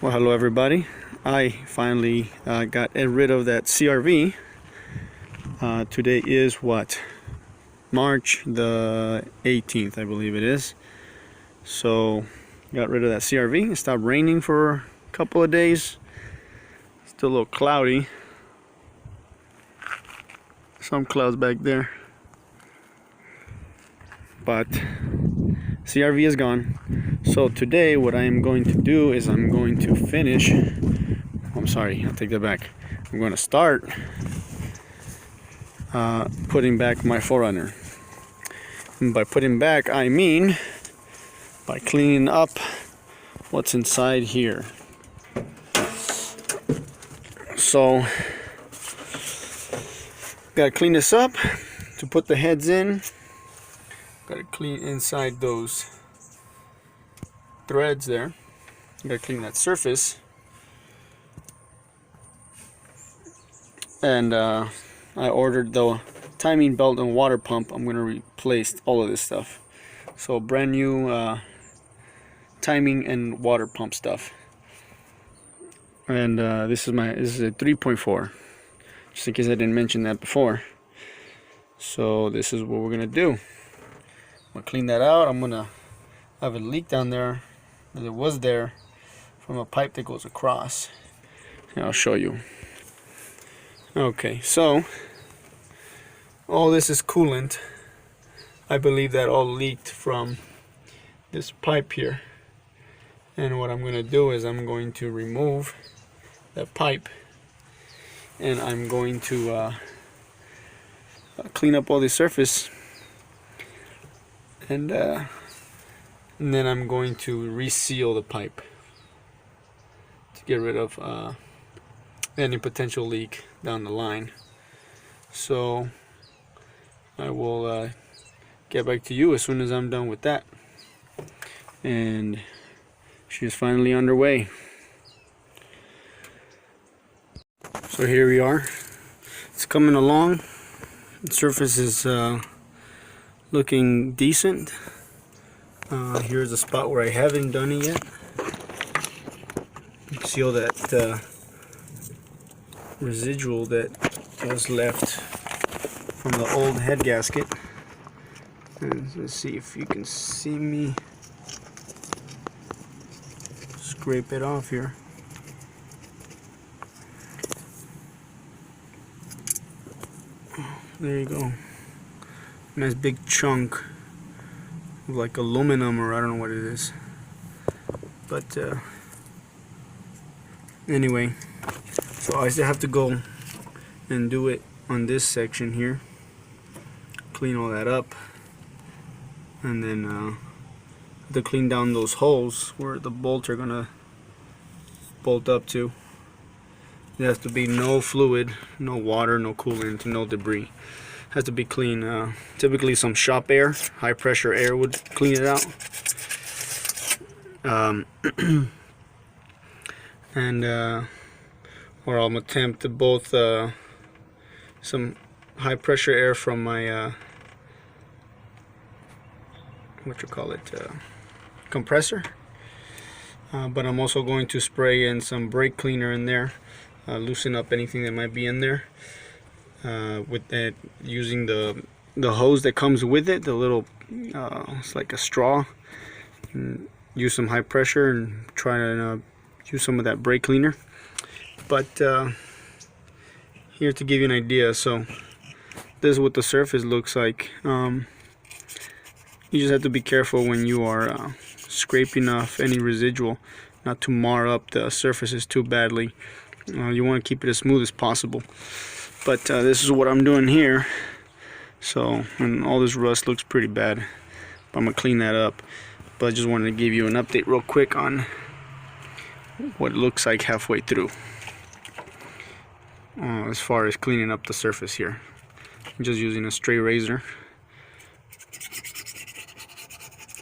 Well, hello everybody. I finally got rid of that CRV. Today is what? March the 18th, I believe it is. So, got rid of that CRV. It stopped raining for a couple of days. Still a little cloudy. Some clouds back there. But CRV is gone. So today what I am going to do is I'm going to finish, I'm sorry, I'll take that back. I'm going to start putting back my 4Runner. And by putting back, I mean by cleaning up what's inside here. So, gotta clean this up to put the heads in. Gotta clean inside those threads there. Gotta clean that surface. And I ordered the timing belt and water pump. I'm gonna replace all of this stuff. So brand new timing and water pump stuff. And this is a 3.4. Just in case I didn't mention that before. So this is what we're gonna do. I'm gonna clean that out. I'm gonna have a leak down there, as it was there, from a pipe that goes across. And I'll show you. Okay, so all this is coolant. I believe that all leaked from this pipe here. And what I'm gonna do is I'm going to remove that pipe, and I'm going to clean up all the surface. And then I'm going to reseal the pipe to get rid of any potential leak down the line. So I will get back to you as soon as I'm done with that. And she's finally underway. So here we are. It's coming along. The surface is looking decent. Here's a spot where I haven't done it yet. You can see all that residual that was left from the old head gasket. And let's see if you can see me scrape it off here. There you go. Nice big chunk of like aluminum, or I don't know what it is. But anyway, so I still have to go and do it on this section here. Clean all that up. And then have to clean down those holes where the bolts are gonna bolt up to. There has to be no fluid, no water, no coolant, no debris. Has to be clean. Typically some shop air, high pressure air would clean it out. Or I'll attempt to both some high pressure air from my compressor. But I'm also going to spray in some brake cleaner in there, loosen up anything that might be in there. With that, using the hose that comes with it, the little it's like a straw. And use some high pressure and try to use some of that brake cleaner. But here to give you an idea, so this is what the surface looks like. You just have to be careful when you are scraping off any residual, not to mar up the surfaces too badly. You want to keep it as smooth as possible. But this is what I'm doing here. So, and all this rust looks pretty bad. But I'm gonna clean that up. But I just wanted to give you an update real quick on what it looks like halfway through. As far as cleaning up the surface here. I'm just using a stray razor.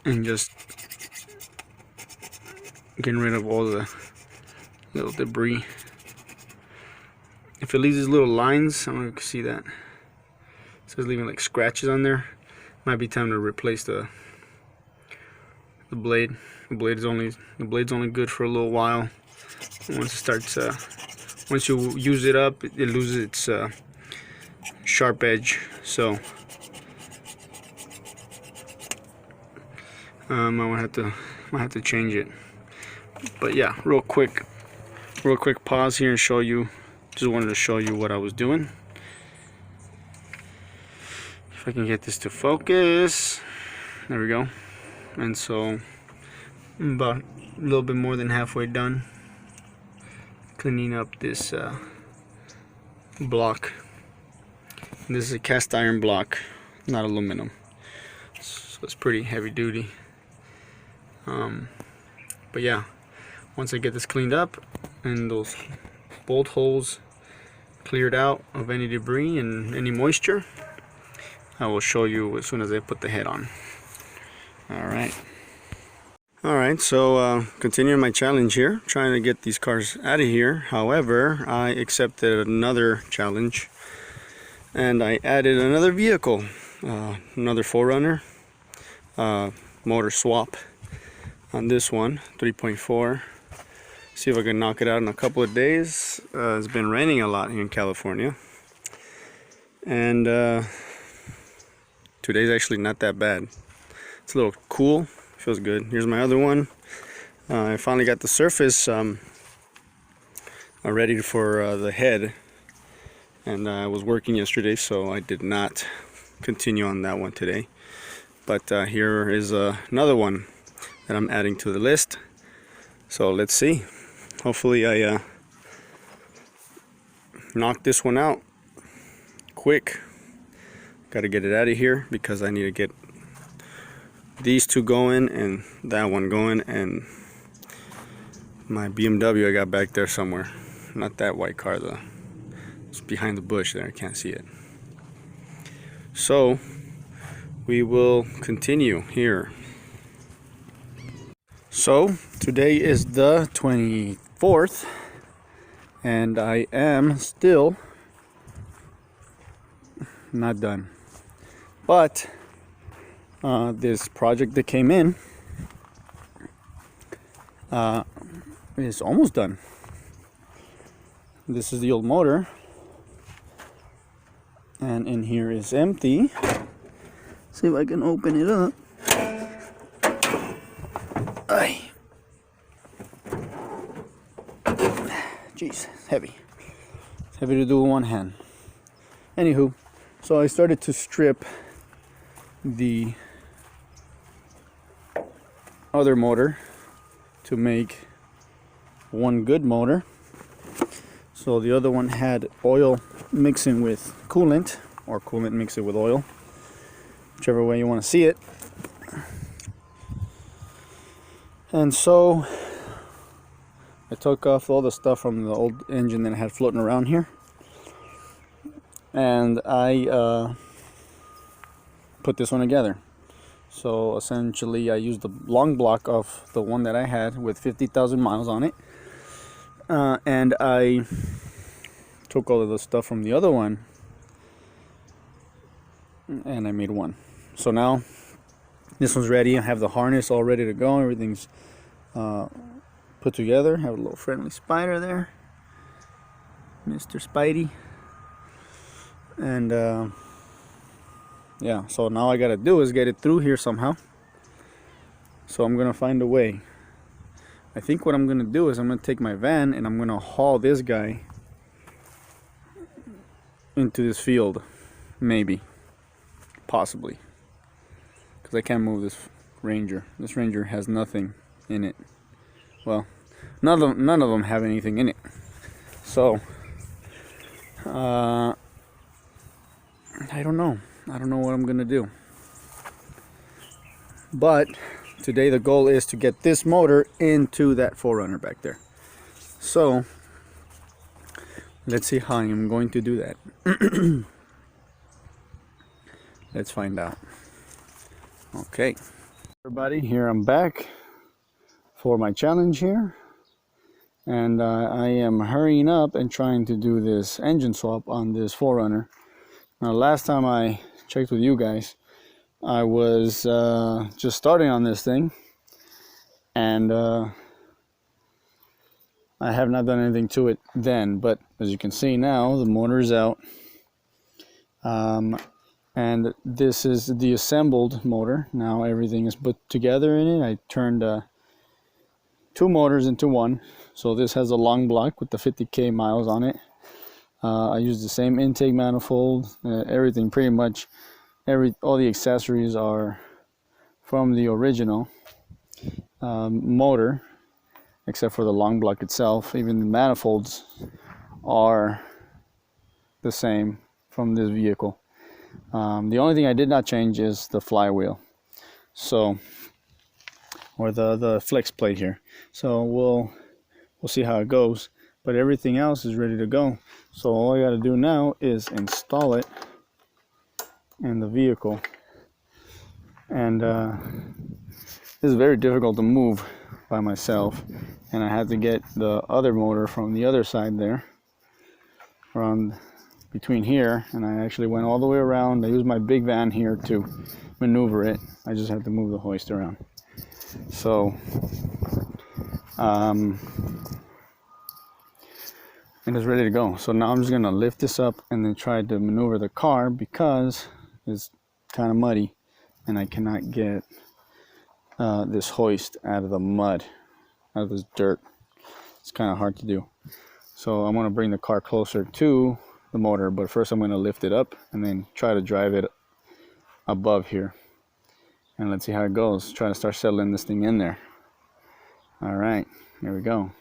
And just getting rid of all the little debris. If it leaves these little lines, I don't know if you can see that. It says leaving like scratches on there. Might be time to replace the blade. The blade's only good for a little while. Once it starts, once you use it up, it loses its sharp edge. So I might have to change it. But yeah, real quick pause here and show you. Just wanted to show you what I was doing. If I can get this to focus, there we go. And so I'm about a little bit more than halfway done cleaning up this block. This is a cast iron block, not aluminum, so it's pretty heavy duty. But yeah, once I get this cleaned up and those bolt holes cleared out of any debris and any moisture, I will show you as soon as I put the head on. Alright, so continuing my challenge here, trying to get these cars out of here. However, I accepted another challenge and I added another vehicle, another 4Runner motor swap on this one, 3.4. See if I can knock it out in a couple of days. It's been raining a lot here in California, and today's actually not that bad. It's a little cool, feels good. Here's my other one. I finally got the surface ready for the head, and I was working yesterday, so I did not continue on that one today. But here is another one that I'm adding to the list. So let's see. Hopefully I knock this one out quick. Got to get it out of here because I need to get these two going and that one going, and my BMW I got back there somewhere. Not that white car though. It's behind the bush there. I can't see it. So we will continue here. So today is the 24th and I am still not done, but this project that came in is almost done. This is the old motor, and in here is empty. See if I can open it up. Ay. Jeez, heavy. It's heavy to do with one hand. Anywho, so I started to strip the other motor to make one good motor. So the other one had oil mixing with coolant, or coolant mixing with oil, whichever way you want to see it. And so I took off all the stuff from the old engine that I had floating around here, and I put this one together. So essentially I used the long block of the one that I had with 50,000 miles on it, and I took all of the stuff from the other one and I made one. So now this one's ready. I have the harness all ready to go. Everything's put together. I have a little friendly spider there, Mr. Spidey. And yeah, so now I gotta do is get it through here somehow. So I'm gonna find a way. I think what I'm gonna do is I'm gonna take my van and I'm gonna haul this guy into this field, maybe, possibly, because I can't move this Ranger. This Ranger has nothing in it. Well, none of them have anything in it. So I don't know what I'm gonna do, but today the goal is to get this motor into that 4Runner back there. So let's see how I'm going to do that. Let's find out. Okay, everybody, here I'm back for my challenge here, and I am hurrying up and trying to do this engine swap on this 4Runner. Now, last time I checked with you guys, I was just starting on this thing, and I have not done anything to it then, but as you can see now, the motor is out. And this is the assembled motor. Now everything is put together in it. I turned 2 motors into one. So this has a long block with the 50k miles on it. I used the same intake manifold. Everything pretty much, all the accessories are from the original motor, except for the long block itself. Even the manifolds are the same from this vehicle. The only thing I did not change is the flywheel, so, or the flex plate here. So we'll see how it goes, but everything else is ready to go. So all I got to do now is install it in the vehicle, and this is very difficult to move by myself, and I had to get the other motor from the other side there, around between here, and I actually went all the way around. I used my big van here to maneuver it. I just had to move the hoist around. So and it's ready to go. So now I'm just gonna lift this up and then try to maneuver the car, because it's kind of muddy and I cannot get this hoist out of the mud, out of this dirt. It's kind of hard to do. So I'm gonna bring the car closer to the motor, but first I'm going to lift it up and then try to drive it above here, and let's see how it goes. Try to start settling this thing in there. All right, here we go.